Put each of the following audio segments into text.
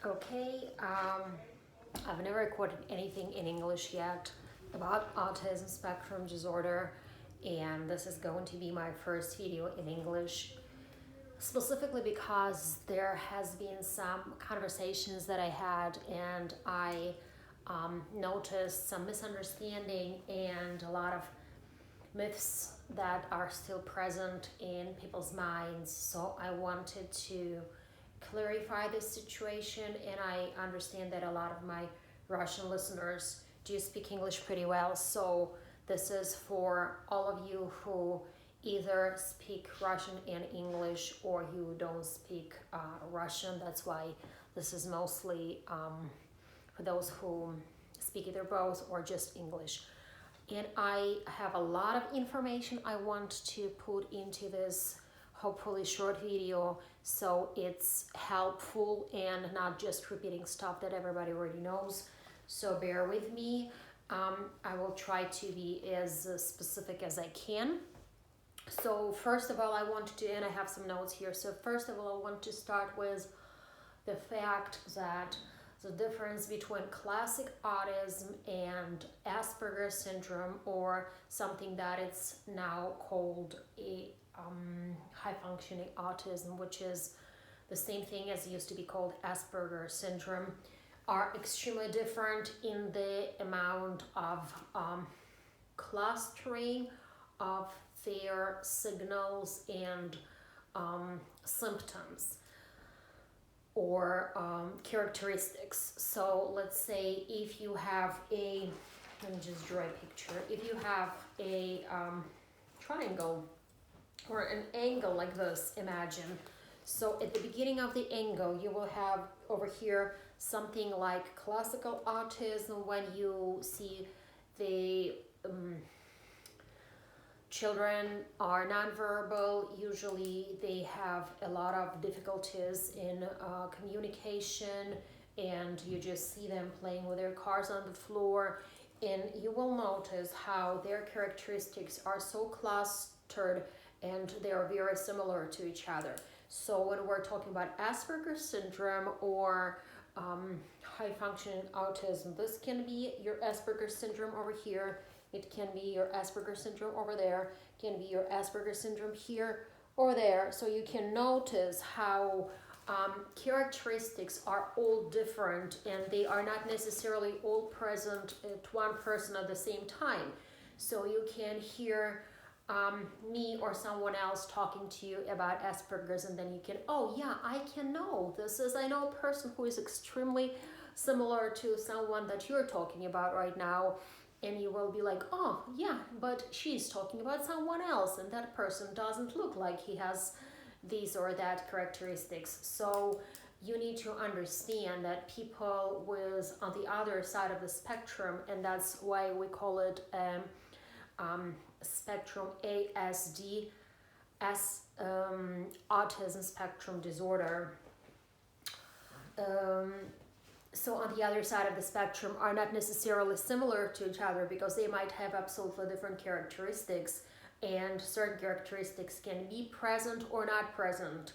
Okay, I've never recorded anything in English yet about autism spectrum disorder, and this is going to be my first video in English, specifically because there has been some conversations that I had, and I noticed some misunderstanding and a lot of myths that are still present in people's minds. So I wanted to clarify this situation, and I understand that a lot of my Russian listeners do speak English pretty well. So this is for all of you who either speak Russian and English or you don't speak Russian. That's why this is mostly for those who speak either both or just English. And I have a lot of information I want to put into this hopefully short video, so it's helpful and not just repeating stuff that everybody already knows. So bear with me. I will try to be as specific as I can. So first of all, I want to, and I have some notes here. So first of all, I want to start with the fact that the difference between classic autism and Asperger syndrome, or something that it's now called a high-functioning autism, which is the same thing as used to be called Asperger syndrome, are extremely different in the amount of clustering of their signals and symptoms or characteristics. So let's say if you have let me just draw a picture. If you have a triangle or an angle like this, imagine. So at the beginning of the angle, you will have over here something like classical autism, when you see the children are nonverbal. Usually they have a lot of difficulties in communication, and you just see them playing with their cars on the floor, and you will notice how their characteristics are so clustered and they are very similar to each other. So when we're talking about Asperger syndrome or high-functioning autism, this can be your Asperger syndrome over here. It can be your Asperger syndrome over there. It can be your Asperger syndrome here or there. So you can notice how characteristics are all different, and they are not necessarily all present at one person at the same time. So you can hear me or someone else talking to you about Asperger's, and then you can, oh yeah, I can know this is, I know a person who is extremely similar to someone that you're talking about right now. And you will be like, oh yeah, but she's talking about someone else, and that person doesn't look like he has these or that characteristics. So you need to understand that people with on the other side of the spectrum, and that's why we call it spectrum ASD, autism spectrum disorder. So on the other side of the spectrum are not necessarily similar to each other, because they might have absolutely different characteristics, and certain characteristics can be present or not present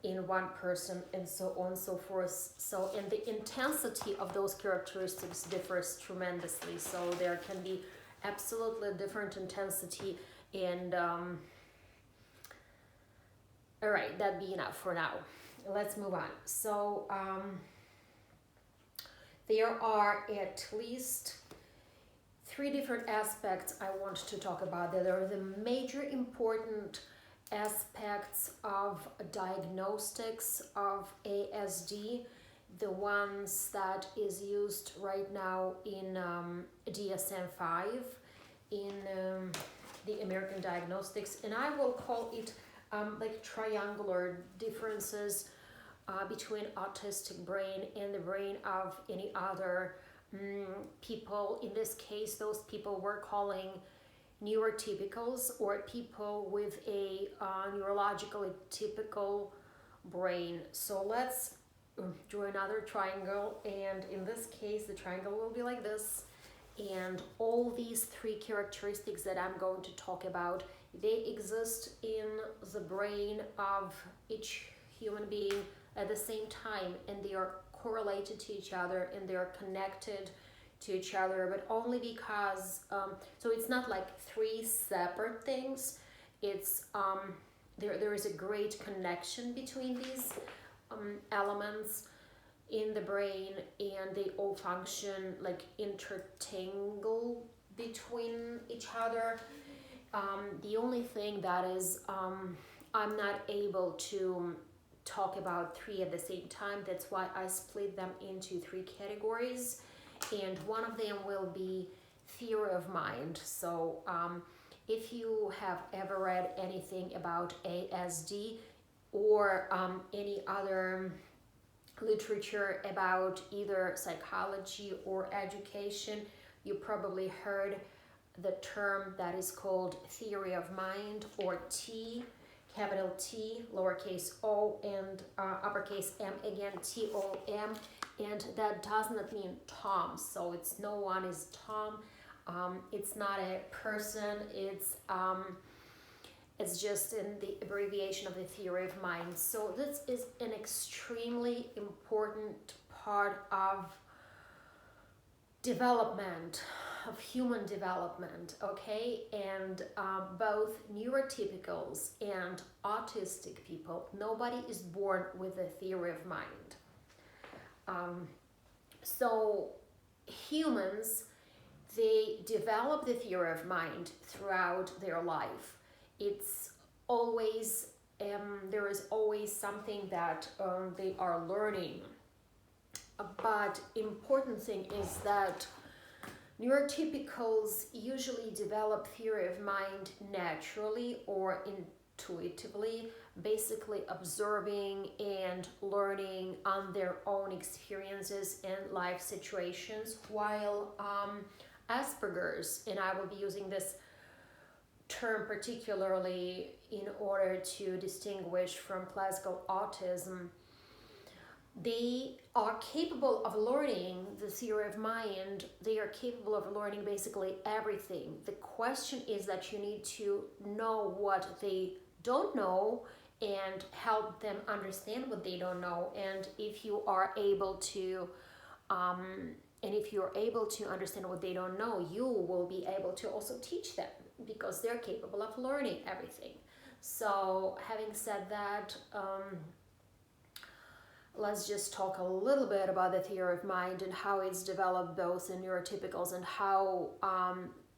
in one person, and so on and so forth. So, and the intensity of those characteristics differs tremendously. So there can be absolutely different intensity, and all right, that'd be enough for now. Let's move on. So there are at least 3 different aspects I want to talk about. There are the major important aspects of diagnostics of ASD, the ones that is used right now in DSM-5, in the American Diagnostics, and I will call it like triangular differences between autistic brain and the brain of any other people. In this case, those people we're calling neurotypicals, or people with a neurologically typical brain. So let's draw another triangle, and in this case the triangle will be like this, and all these 3 characteristics that I'm going to talk about, they exist in the brain of each human being at the same time, and they are correlated to each other and they're connected to each other, but only because, so it's not like three separate things. It's there is a great connection between these elements in the brain, and they all function like intertangle between each other. The only thing that is I'm not able to talk about three at the same time. That's why I split them into three categories, and one of them will be theory of mind. So if you have ever read anything about ASD or any other literature about either psychology or education, you probably heard the term that is called theory of mind, or T, capital T, lowercase o, and uppercase M again, TOM, and that does not mean Tom, so it's no one is Tom. It's not a person, it's just in the abbreviation of the theory of mind. So this is an extremely important part of development, of human development, okay? And both neurotypicals and autistic people, nobody is born with a theory of mind. So humans, they develop the theory of mind throughout their life. It's always, there is always something that they are learning. But important thing is that neurotypicals usually develop theory of mind naturally or intuitively, basically observing and learning on their own experiences and life situations, while Asperger's, and I will be using this term particularly in order to distinguish from classical autism, they are capable of learning the theory of mind. They are capable of learning basically everything. The question is that you need to know what they don't know and help them understand what they don't know. And if you are able to understand what they don't know, you will be able to also teach them, because they're capable of learning everything. So having said that, let's just talk a little bit about the theory of mind and how it's developed both in neurotypicals and how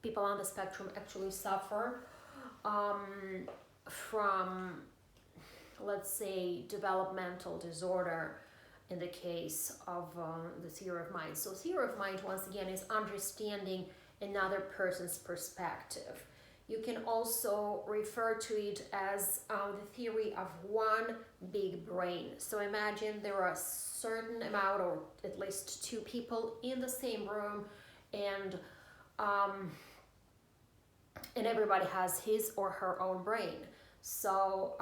people on the spectrum actually suffer from, let's say, developmental disorder in the case of the theory of mind. So theory of mind, once again, is understanding another person's perspective. You can also refer to it as the theory of one big brain. So imagine there are a certain amount, or at least two people in the same room, and everybody has his or her own brain. So,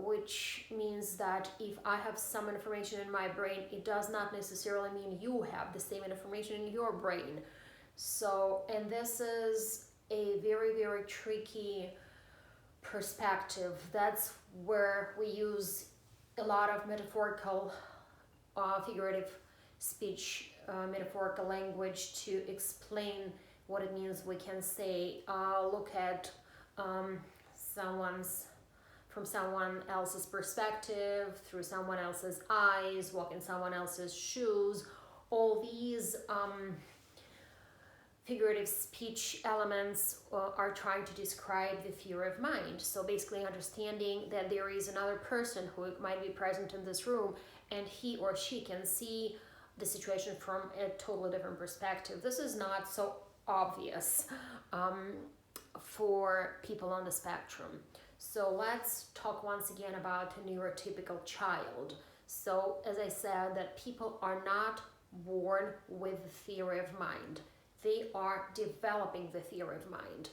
which means that if I have some information in my brain, it does not necessarily mean you have the same information in your brain. So, and this is a very, very tricky perspective. That's where we use a lot of metaphorical, figurative speech, metaphorical language to explain what it means. We can say, look at from someone else's perspective, through someone else's eyes, walk in someone else's shoes. All these figurative speech elements are trying to describe the theory of mind. So basically understanding that there is another person who might be present in this room, and he or she can see the situation from a totally different perspective. This is not so obvious for people on the spectrum. So let's talk once again about a neurotypical child. So as I said, that people are not born with the theory of mind. They are developing the theory of mind.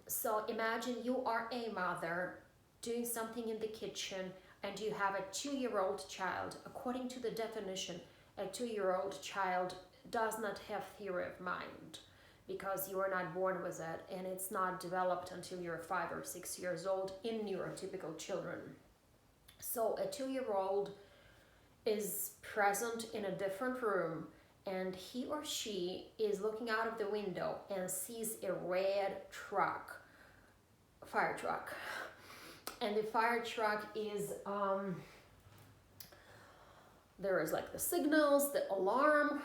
So imagine you are a mother doing something in the kitchen and you have a 2-year-old child. According to the definition, a 2-year-old child does not have theory of mind, because you are not born with it, and it's not developed until you're 5 or 6 years old in neurotypical children. So a 2-year-old is present in a different room, and he or she is looking out of the window and sees a red truck, fire truck. And the fire truck is, there is like the signals, the alarm,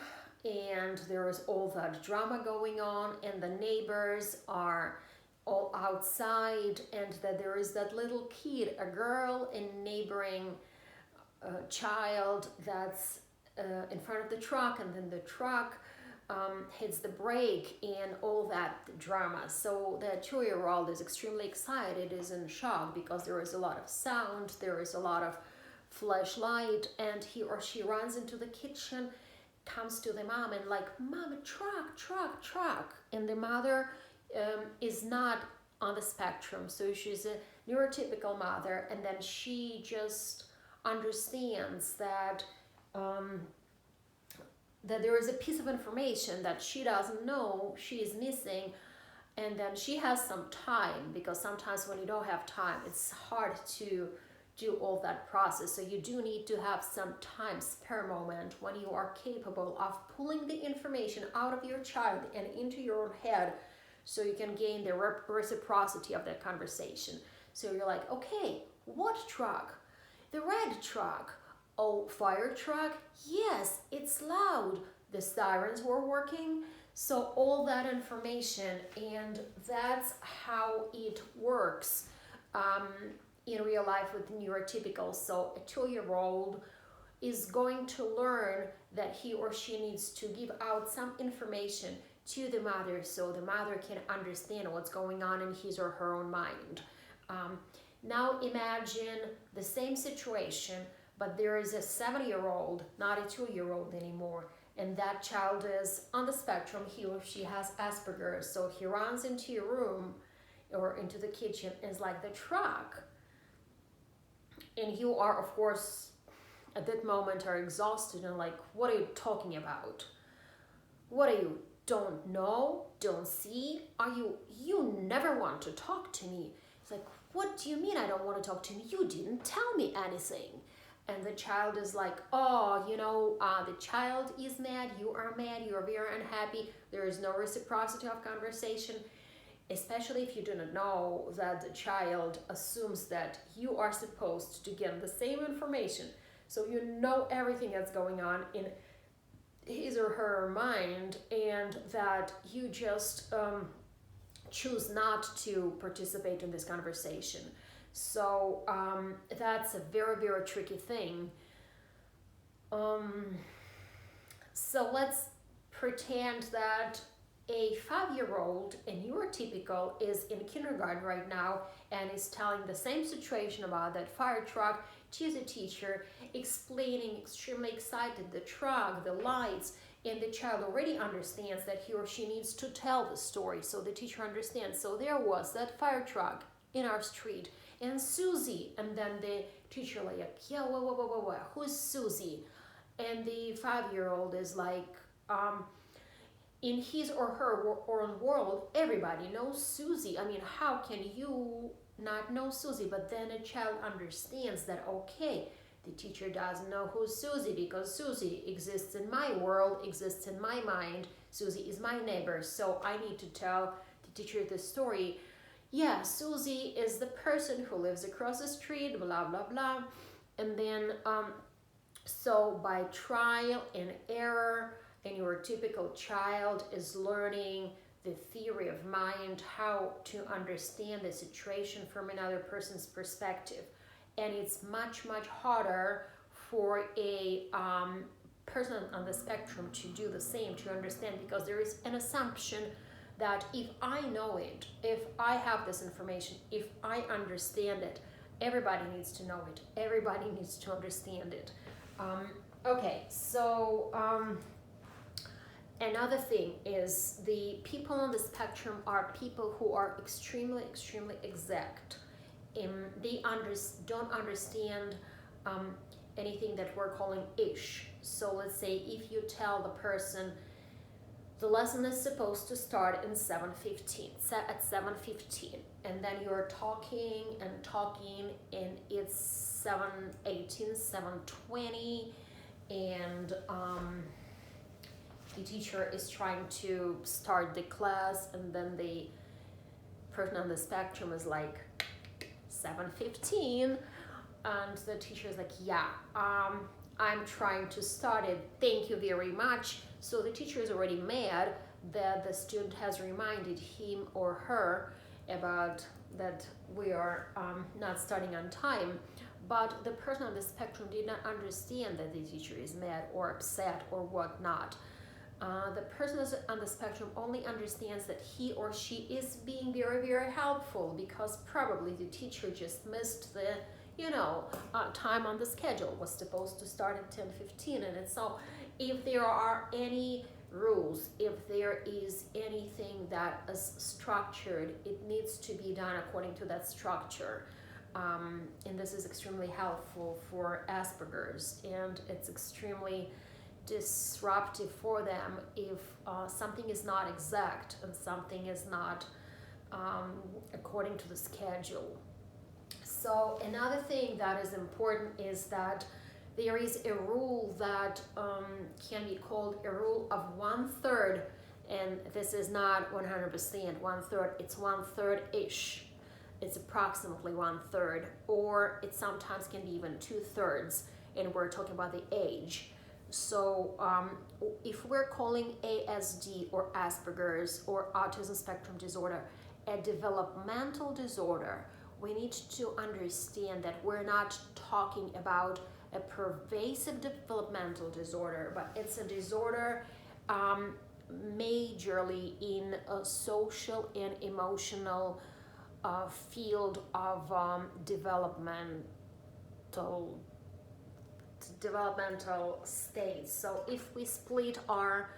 and there is all that drama going on, and the neighbors are all outside, and that there is that little kid, a girl, a neighboring child that's in front of the truck, and then the truck hits the brake and all that drama. So the 2-year-old is extremely excited, is in shock because there is a lot of sound, there is a lot of flashlight, and he or she runs into the kitchen, comes to the mom and like, "Mom, truck." And the mother is not on the spectrum, so she's a neurotypical mother, and then she just understands that that there is a piece of information that she doesn't know, she is missing, and then she has some time, because sometimes when you don't have time, it's hard to do all that process. So you do need to have some time, spare moment, when you are capable of pulling the information out of your child and into your own head, so you can gain the reciprocity of that conversation. So you're like, okay, what truck? The red truck. Oh, fire truck? Yes, it's loud. The sirens were working. So all that information, and that's how it works in real life with neurotypical. So a 2-year-old is going to learn that he or she needs to give out some information to the mother, so the mother can understand what's going on in his or her own mind. Now imagine the same situation, but there is a 7-year-old, not a 2-year-old anymore, and that child is on the spectrum. He or she has Asperger, so he runs into your room or into the kitchen and is like, "The truck." And you are, of course, at that moment are exhausted and like, "What are you talking about? What are you, don't know, don't see? You never want to talk to me." It's like, "What do you mean I don't want to talk to you? You didn't tell me anything." And the child is like, "Oh, the child is mad, you are very unhappy. There is no reciprocity of conversation." Especially if you do not know that the child assumes that you are supposed to give the same information. So you know everything that's going on in his or her mind, and that you just choose not to participate in this conversation. So that's a very, very tricky thing. So let's pretend that a 5-year-old, a neurotypical, is in kindergarten right now and is telling the same situation about that fire truck to the teacher, explaining, extremely excited, the truck, the lights, and the child already understands that he or she needs to tell the story, so the teacher understands. So there was that fire truck in our street, and Susie, and then the teacher like, "Yeah, what, who's Susie?" And the 5-year-old is like, in his or her own world, everybody knows Susie. I mean, how can you not know Susie? But then a child understands that, okay, the teacher doesn't know who's Susie because Susie exists in my world, exists in my mind. Susie is my neighbor, so I need to tell the teacher the story. Yeah, Susie is the person who lives across the street, blah, blah, blah. And then, so by trial and error, a neurotypical child is learning the theory of mind, how to understand the situation from another person's perspective. And it's much, much harder for a person on the spectrum to do the same, to understand, because there is an assumption that if I know it, if I have this information, if I understand it, everybody needs to know it, everybody needs to understand it. Okay, so another thing is the people on the spectrum are people who are extremely, extremely exact. They don't understand anything that we're calling ish. So let's say if you tell the person the lesson is supposed to start in 7:15, at 7:15, and then you're talking and talking, and it's 7:18, 7:20, and the teacher is trying to start the class, and then the person on the spectrum is like 7:15, and the teacher is like, yeah, I'm trying to start it, thank you very much. So the teacher is already mad that the student has reminded him or her about that we are not starting on time. But the person on the spectrum did not understand that the teacher is mad or upset or whatnot. The person on the spectrum only understands that he or she is being very, very helpful, because probably the teacher just missed the time on the schedule, was supposed to start at 10:15, and so if there are any rules, if there is anything that is structured, it needs to be done according to that structure. And this is extremely helpful for Asperger's, and it's extremely disruptive for them if something is not exact and something is not according to the schedule. So another thing that is important is that there is a rule that can be called a rule of 1/3, and this is not 100% 1/3, it's 1/3-ish. It's approximately 1/3, or it sometimes can be even 2/3, and we're talking about the age. So if we're calling ASD or Asperger's or autism spectrum disorder a developmental disorder, we need to understand that we're not talking about a pervasive developmental disorder, but it's a disorder majorly in a social and emotional field of developmental states. So if we split our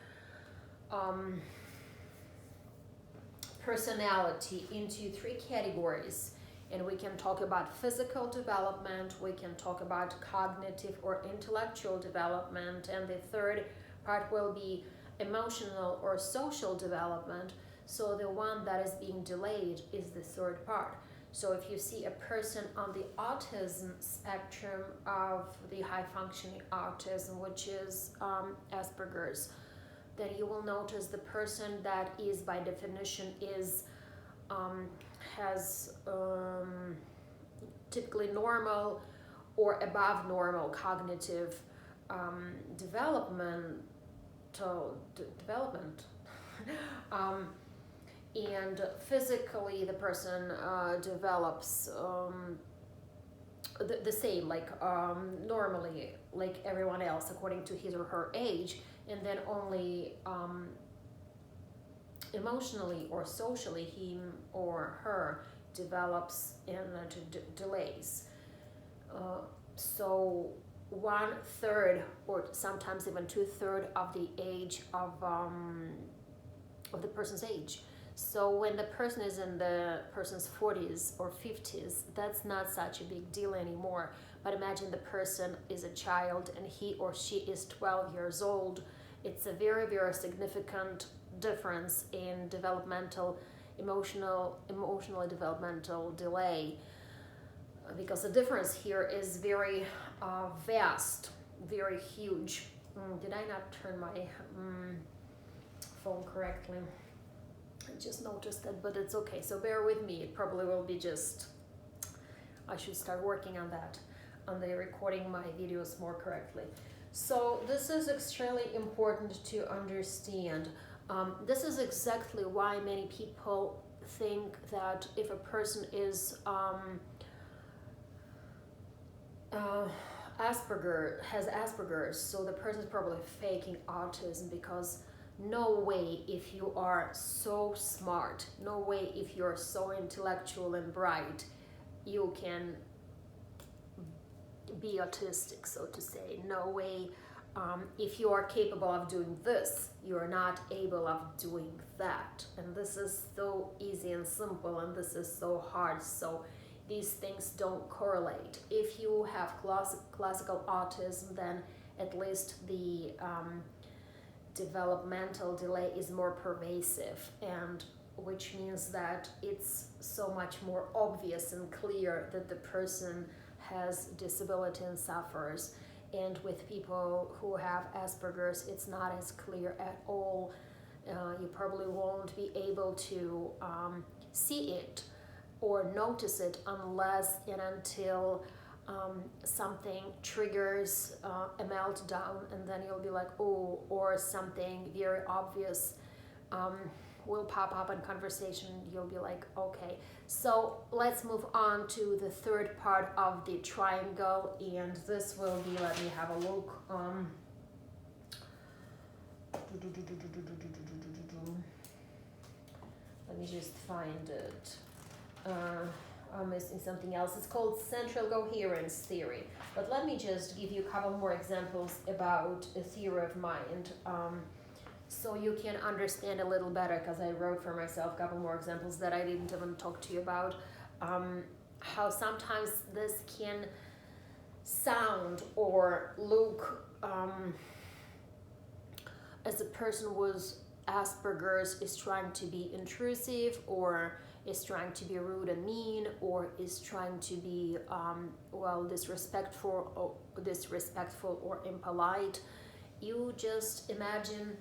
personality into 3 categories, and we can talk about physical development, we can talk about cognitive or intellectual development, and the third part will be emotional or social development. So the one that is being delayed is the third part. So if you see a person on the autism spectrum of the high functioning autism, which is Asperger's, then you will notice the person that is by definition is has typically normal or above normal cognitive development and physically the person develops the same, like normally, like everyone else according to his or her age, and then only emotionally or socially him or her develops and delays. So 1/3 or sometimes even 2/3 of the age of the person's age. So when the person is in the person's 40s or 50s, that's not such a big deal anymore. But imagine the person is a child and he or she is 12 years old. It's a very, very significant difference in emotionally developmental delay, because the difference here is very vast, very huge. Did I not turn my phone correctly? I just noticed that, but it's okay, so bear with me. It probably will be just, I should start working on that, on the recording my videos more correctly. So this is extremely important to understand. This is exactly why many people think that if a person is has Asperger's, so the person is probably faking autism, because no way if you are so smart, no way if you're so intellectual and bright, you can be autistic, so to say. No way if you are capable of doing this, you are not able of doing that. And this is so easy and simple, and this is so hard. So these things don't correlate. If you have classical autism, then at least the developmental delay is more pervasive, and which means that it's so much more obvious and clear that the person has disability and suffers. And with people who have Asperger's, it's not as clear at all. You probably won't be able to see it or notice it unless and until something triggers a meltdown, and then you'll be like, oh, or something very obvious will pop up in conversation. You'll be like, okay. So let's move on to the third part of the triangle, and this will be, let me have a look. Let me just find it. I'm missing something else. It's called central coherence theory. But let me just give you a couple more examples about a theory of mind, so you can understand a little better, because I wrote for myself a couple more examples that I didn't even talk to you about. How sometimes this can sound or look as a person with Asperger's is trying to be intrusive, or is trying to be rude and mean, or is trying to be disrespectful or impolite. You just imagine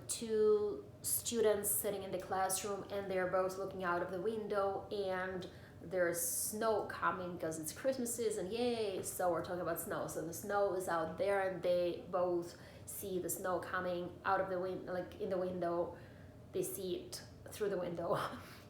two students sitting in the classroom, and they're both looking out of the window, and there's snow coming because it's Christmas season, yay! So we're talking about snow. So the snow is out there, and they both see the snow coming out of the window, like in the window. They see it through the window.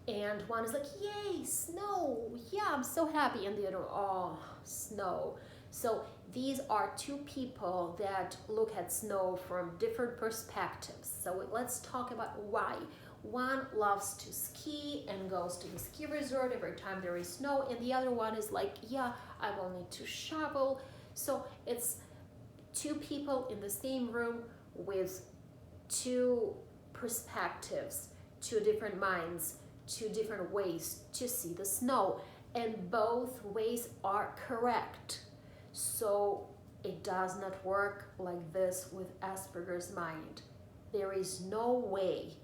And one is like, yay, snow, yeah, I'm so happy. And the other, oh, snow. So these are two people that look at snow from different perspectives. So let's talk about why. One loves to ski and goes to the ski resort every time there is snow, and the other one is like, yeah, I will need to shovel. So it's two people in the same room with two perspectives, two different minds, two different ways to see the snow, and both ways are correct. So it does not work like this with Asperger's mind. There is no way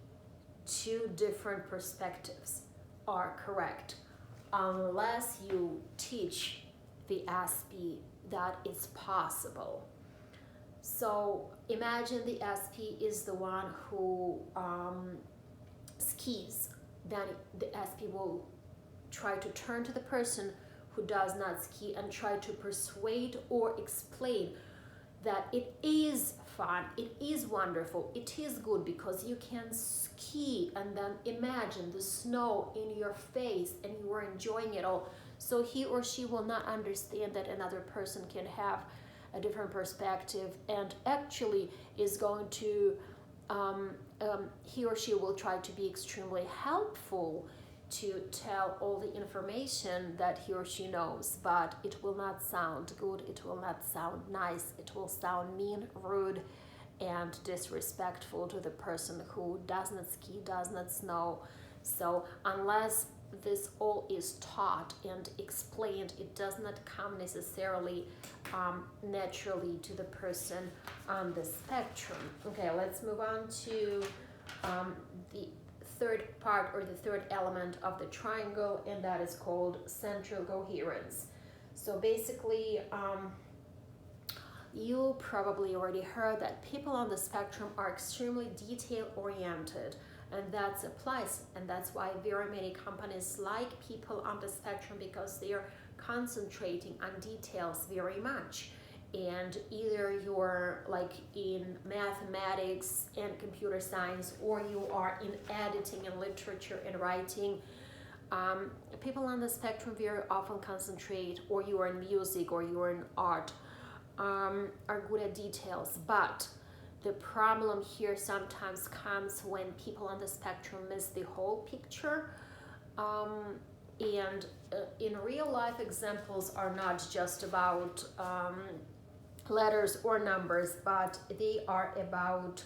two different perspectives are correct unless you teach the SP that it's possible. So imagine the SP is the one who skis. Then the SP will try to turn to the person who does not ski and try to persuade or explain that it is fun, it is wonderful, it is good because you can ski, and then imagine the snow in your face and you are enjoying it all. So he or she will not understand that another person can have a different perspective, and actually is going to he or she will try to be extremely helpful to tell all the information that he or she knows, but it will not sound good, it will not sound nice, it will sound mean, rude, and disrespectful to the person who does not ski, does not snow. So unless this all is taught and explained, it does not come necessarily naturally to the person on the spectrum. Okay, let's move on to the third part, or the third element of the triangle, and that is called central coherence. So basically, you probably already heard that people on the spectrum are extremely detail oriented, and that applies, and that's why very many companies like people on the spectrum, because they are concentrating on details very much. And either you're like in mathematics and computer science, or you are in editing and literature and writing, people on the spectrum very often concentrate, or you are in music, or you are in art, are good at details. But the problem here sometimes comes when people on the spectrum miss the whole picture. And in real life, examples are not just about letters or numbers, but they are about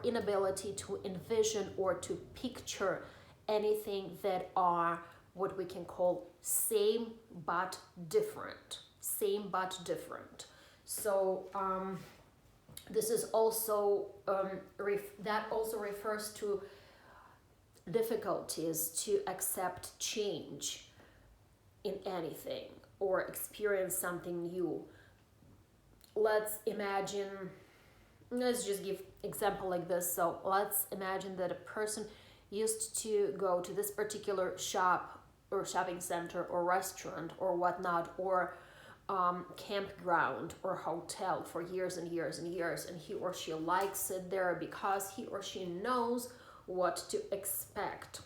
inability to envision or to picture anything that are what we can call same but different. So this is also that also refers to difficulties to accept change in anything or experience something new. Let's just give example like this. So let's imagine that a person used to go to this particular shop or shopping center or restaurant or whatnot, or campground or hotel for years and years and years, and he or she likes it there because he or she knows what to expect.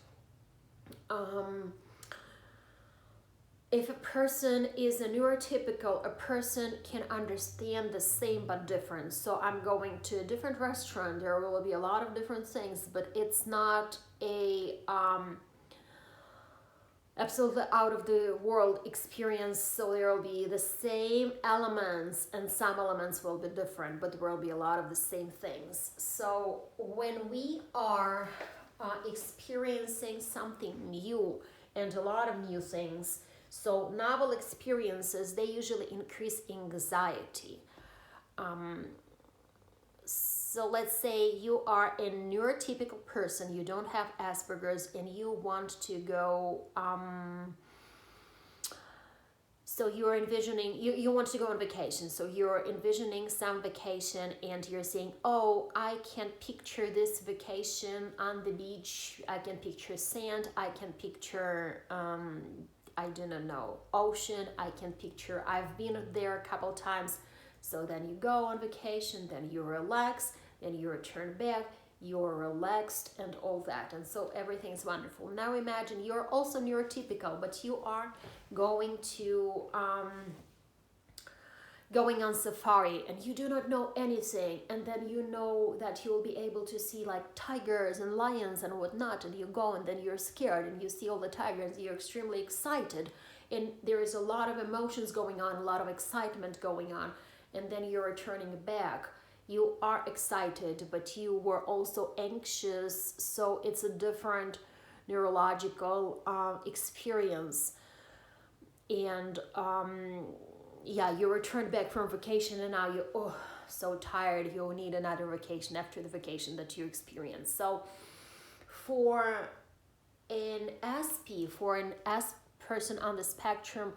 If a person is a neurotypical, a person can understand the same but different. So I'm going to a different restaurant, there will be a lot of different things, but it's not a absolutely out of the world experience. So there will be the same elements and some elements will be different, but there will be a lot of the same things. So when we are experiencing something new and a lot of new things, so novel experiences, they usually increase anxiety. So let's say you are a neurotypical person, you don't have Asperger's, and you want to go, so you're envisioning, you want to go on vacation. So you're envisioning some vacation and you're saying, oh, I can picture this vacation on the beach. I can picture sand. I can picture, I don't know, ocean. I can picture, I've been there a couple times. So then you go on vacation, then you relax, then you return back, you're relaxed and all that. And so everything's wonderful. Now imagine you're also neurotypical, but you are going to, going on safari and you do not know anything. And then you know that you'll be able to see like tigers and lions and whatnot. And you go and then you're scared and you see all the tigers, you're extremely excited. And there is a lot of emotions going on, a lot of excitement going on. And then you're returning back. You are excited, but you were also anxious. So it's a different neurological experience. And yeah, you return back from vacation and now you're so tired. You'll need another vacation after the vacation that you experienced. So for an SP, for an S person on the spectrum,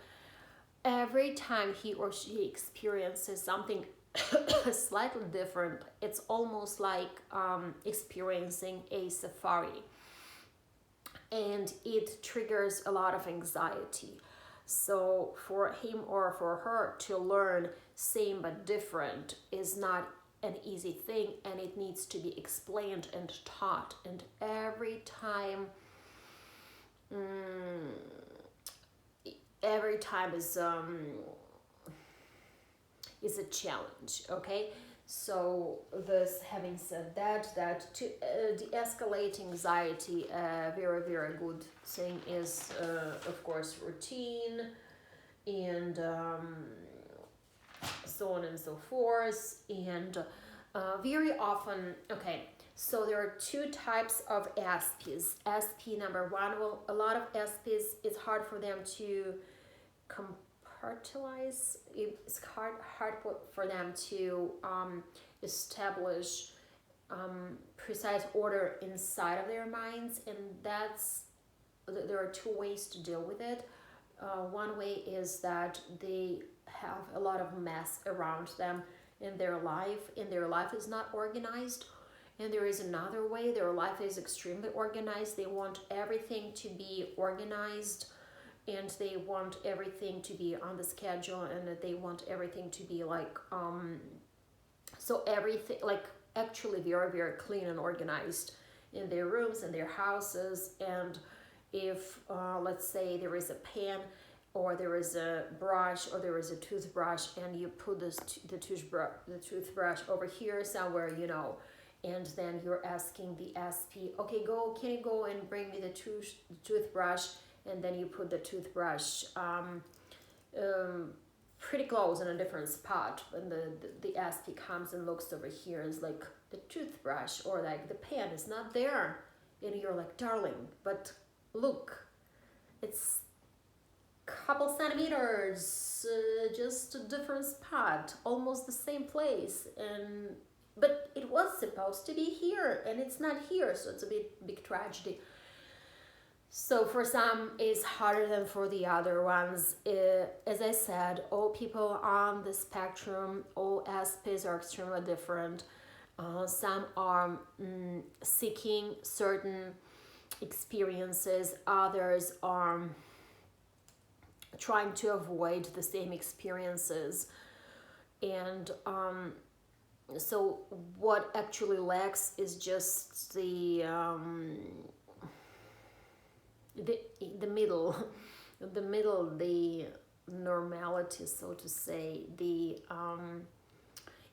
every time he or she experiences something slightly different, it's almost like experiencing a safari, and it triggers a lot of anxiety. So for him or for her to learn same but different is not an easy thing, and it needs to be explained and taught. And every time is a challenge. Okay, so this, having said that to de-escalate anxiety, a very, very good thing is of course routine and so on and so forth. And very often, okay, so there are two types of SPs. SP number one, well, a lot of SPs, it's hard for them to compartmentalize. It's hard for them to establish precise order inside of their minds, and there are two ways to deal with it. One way is that they have a lot of mess around them in their life, and their life is not organized. And there is another way, their life is extremely organized. They want everything to be organized, and they want everything to be on the schedule, and they want everything to be like, so everything, like actually very, very clean and organized in their rooms and their houses. And if, let's say there is a pen, or there is a brush, or there is a toothbrush, and you put the toothbrush over here somewhere, you know, and then you're asking the SP, okay, can you go and bring me the toothbrush? And then you put the toothbrush pretty close in a different spot. And the SP comes and looks over here and is like, the toothbrush or like the pen is not there. And you're like, darling, but look, it's a couple centimeters just a different spot, almost the same place, but it was supposed to be here and it's not here, so it's a big tragedy. So for some it's harder than for the other ones. As I said, all people on the spectrum, all aspects are extremely different. Some are seeking certain experiences, others are trying to avoid the same experiences. And so what actually lacks is just the middle, the normality, so to say.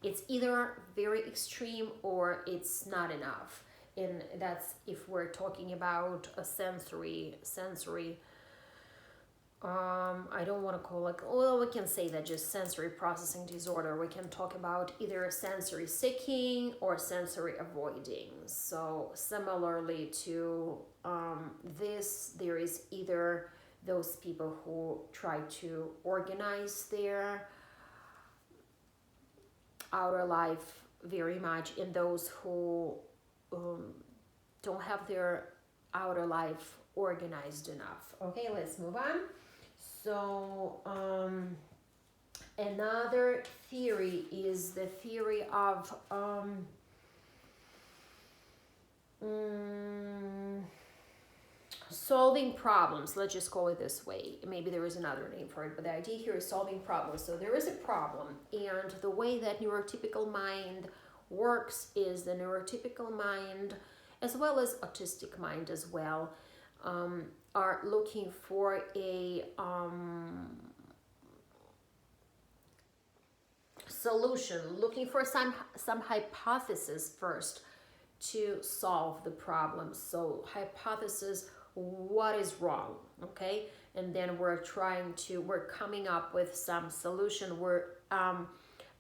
It's either very extreme or it's not enough. And that's if we're talking about a sensory I don't want to call it, well, we can say that just sensory processing disorder. We can talk about either sensory seeking or sensory avoiding. So similarly to this, there is either those people who try to organize their outer life very much, and those who don't have their outer life organized enough. Okay, let's move on. So another theory is the theory of solving problems. Let's just call it this way. Maybe there is another name for it, but the idea here is solving problems. So there is a problem, and the way that neurotypical mind works is the neurotypical mind, as well as autistic mind as well, are looking for a solution, looking for some hypothesis first to solve the problem. So hypothesis, what is wrong, okay? And then we're coming up with some solution, we're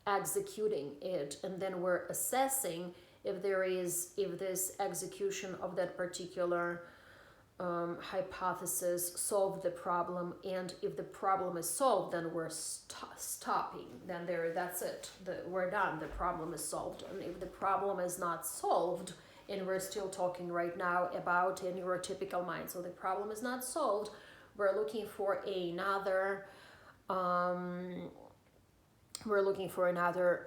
executing it, and then we're assessing if this execution of that particular hypothesis solved the problem, and if the problem is solved, then we're stopping. Then that's it. We're done. The problem is solved. And if the problem is not solved, and we're still talking right now about a neurotypical mind, so the problem is not solved, we're looking for another.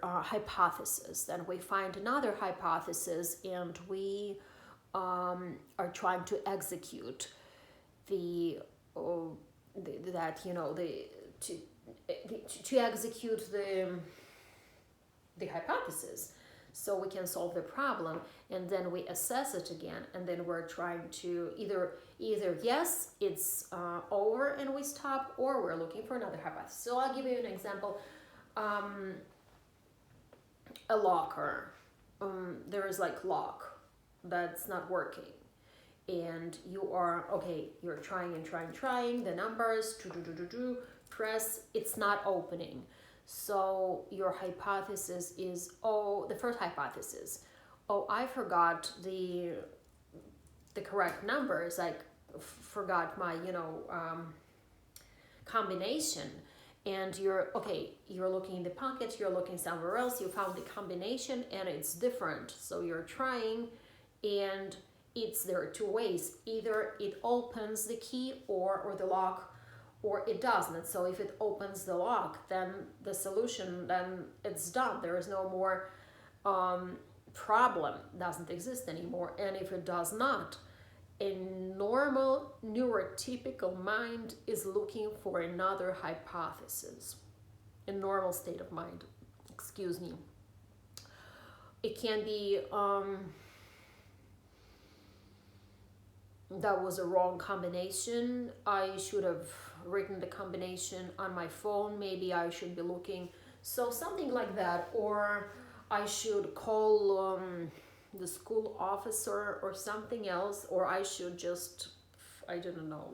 Hypothesis. Then we find another hypothesis, and we are trying to execute to execute the hypothesis, so we can solve the problem, and then we assess it again, and then we're trying to either yes, it's over and we stop, or we're looking for another hypothesis. So I'll give you an example. A locker, there is lock that's not working, and you're trying the numbers, press, it's not opening. So your hypothesis is, the first hypothesis, I forgot the correct numbers, forgot my combination. And you're looking in the pocket, you're looking somewhere else, you found the combination and it's different. So you're trying, and there are two ways. Either it opens the key or the lock, or it doesn't. So if it opens the lock, then the solution, then it's done. There is no more problem, doesn't exist anymore. And if it does not, a normal neurotypical mind is looking for another hypothesis. A normal state of mind, excuse me. It can be that was a wrong combination. I should have written the combination on my phone. Maybe I should be looking. So something like that. Or I should call the school officer or something else. Or I should just, I don't know,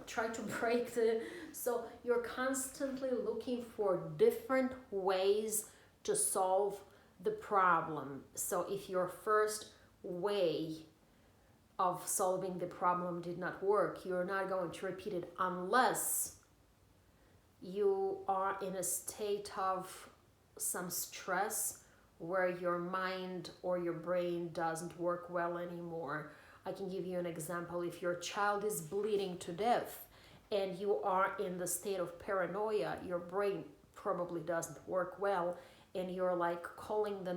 try to break so you're constantly looking for different ways to solve the problem. So if your first way of solving the problem did not work, you're not going to repeat it unless you are in a state of some stress where your mind or your brain doesn't work well anymore. I can give you an example. If your child is bleeding to death and you are in the state of paranoia, your brain probably doesn't work well, and you're like calling the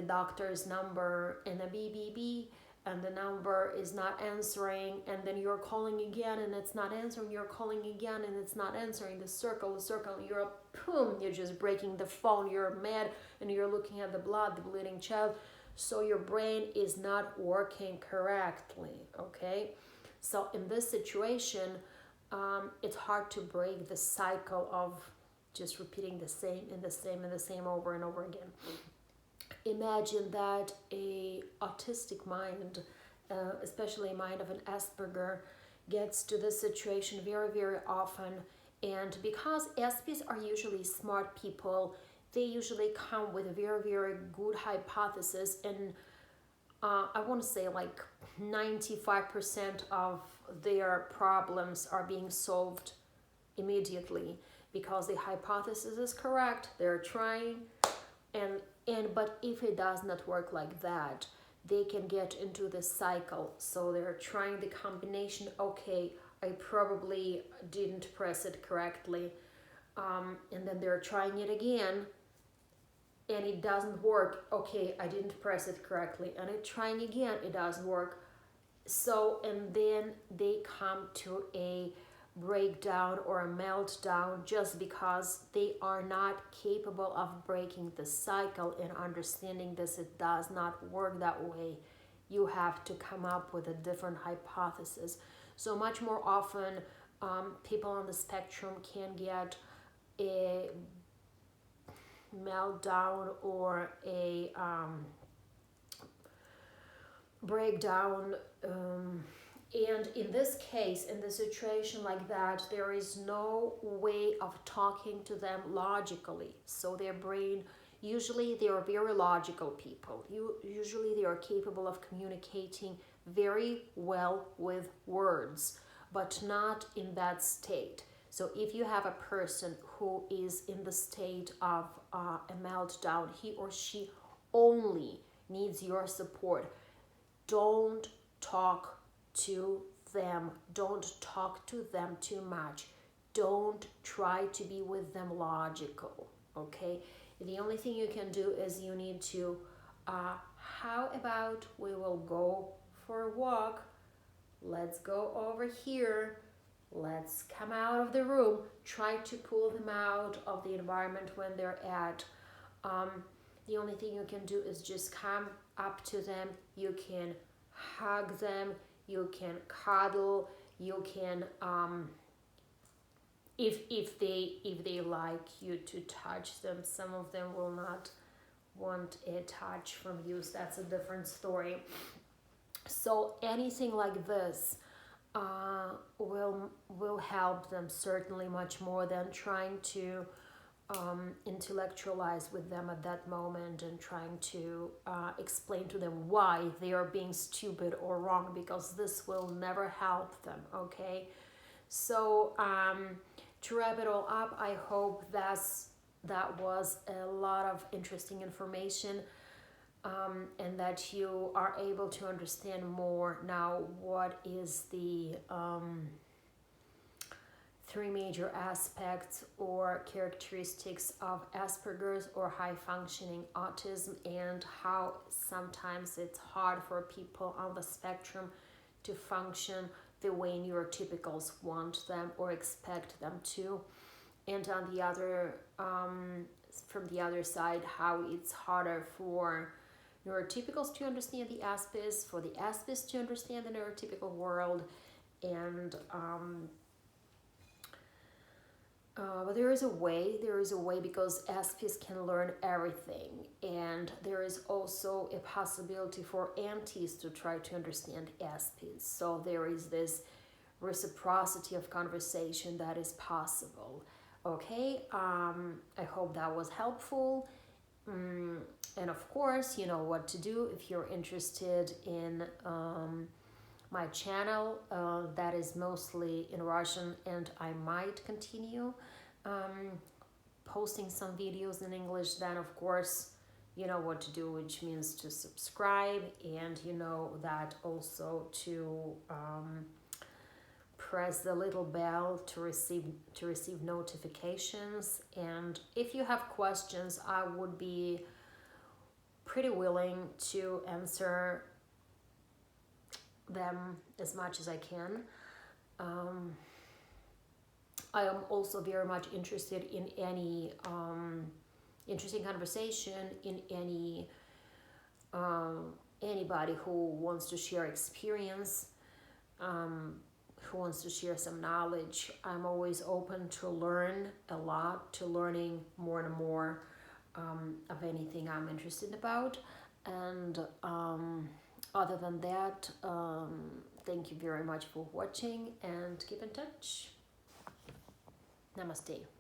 doctor's number, and a beep beep beep, and the number is not answering, and then you're calling again and it's not answering, you're calling again and it's not answering, the circle, you're boom, you're just breaking the phone, you're mad, and you're looking at the blood, the bleeding child. So your brain is not working correctly, okay? So in this situation, it's hard to break the cycle of just repeating the same and the same and the same over and over again. Imagine that a autistic mind, especially a mind of an Asperger, gets to this situation very, very often. And because SPs are usually smart people, they usually come with a very, very good hypothesis, and I want to say like 95% of their problems are being solved immediately because the hypothesis is correct. They're trying, but if it does not work like that, they can get into this cycle. So they're trying the combination. Okay, I probably didn't press it correctly, and then they're trying it again, and it doesn't work. Okay, I didn't press it correctly, and it's trying again, it doesn't work. So, and then they come to a breakdown or a meltdown just because they are not capable of breaking the cycle and understanding this. It does not work that way. You have to come up with a different hypothesis. So much more often, people on the spectrum can get a meltdown or a breakdown, and in this case, in the situation like that, there is no way of talking to them logically. So their brain, usually they are very logical people. Usually they are capable of communicating very well with words, but not in that state. So if you have a person who is in the state of a meltdown, he or she only needs your support. Don't talk to them. Don't talk to them too much. Don't try to be with them logical, okay? The only thing you can do is you need to, how about we will go for a walk? Let's go over here. Let's come out of the room. Try to pull them out of the environment when they're at. The only thing you can do is just come up to them. You can hug them. You can cuddle. You can, if they like you to touch them. Some of them will not want a touch from you. So that's a different story. So anything like this will help them certainly much more than trying to intellectualize with them at that moment and trying to explain to them why they are being stupid or wrong, because this will never help them, okay? So to wrap it all up, I hope that was a lot of interesting information, and that you are able to understand more now what is the three major aspects or characteristics of Asperger's or high-functioning autism, and how sometimes it's hard for people on the spectrum to function the way neurotypicals want them or expect them to. And on the other, from the other side, how it's harder for neurotypicals to understand the Aspis, for the Aspis to understand the neurotypical world, and but there is a way because Aspis can learn everything, and there is also a possibility for antis to try to understand Aspis. So there is this reciprocity of conversation that is possible. Okay, I hope that was helpful. And of course, you know what to do if you're interested in my channel that is mostly in Russian, and I might continue posting some videos in English. Then of course you know what to do, which means to subscribe, and you know that also to press the little bell to receive notifications. And if you have questions, I would be pretty willing to answer them as much as I can. I am also very much interested in any interesting conversation, in anybody who wants to share experience, who wants to share some knowledge. I'm always open to learn a lot, to learning more and more of anything I'm interested about. And other than that, thank you very much for watching, and keep in touch. Namaste.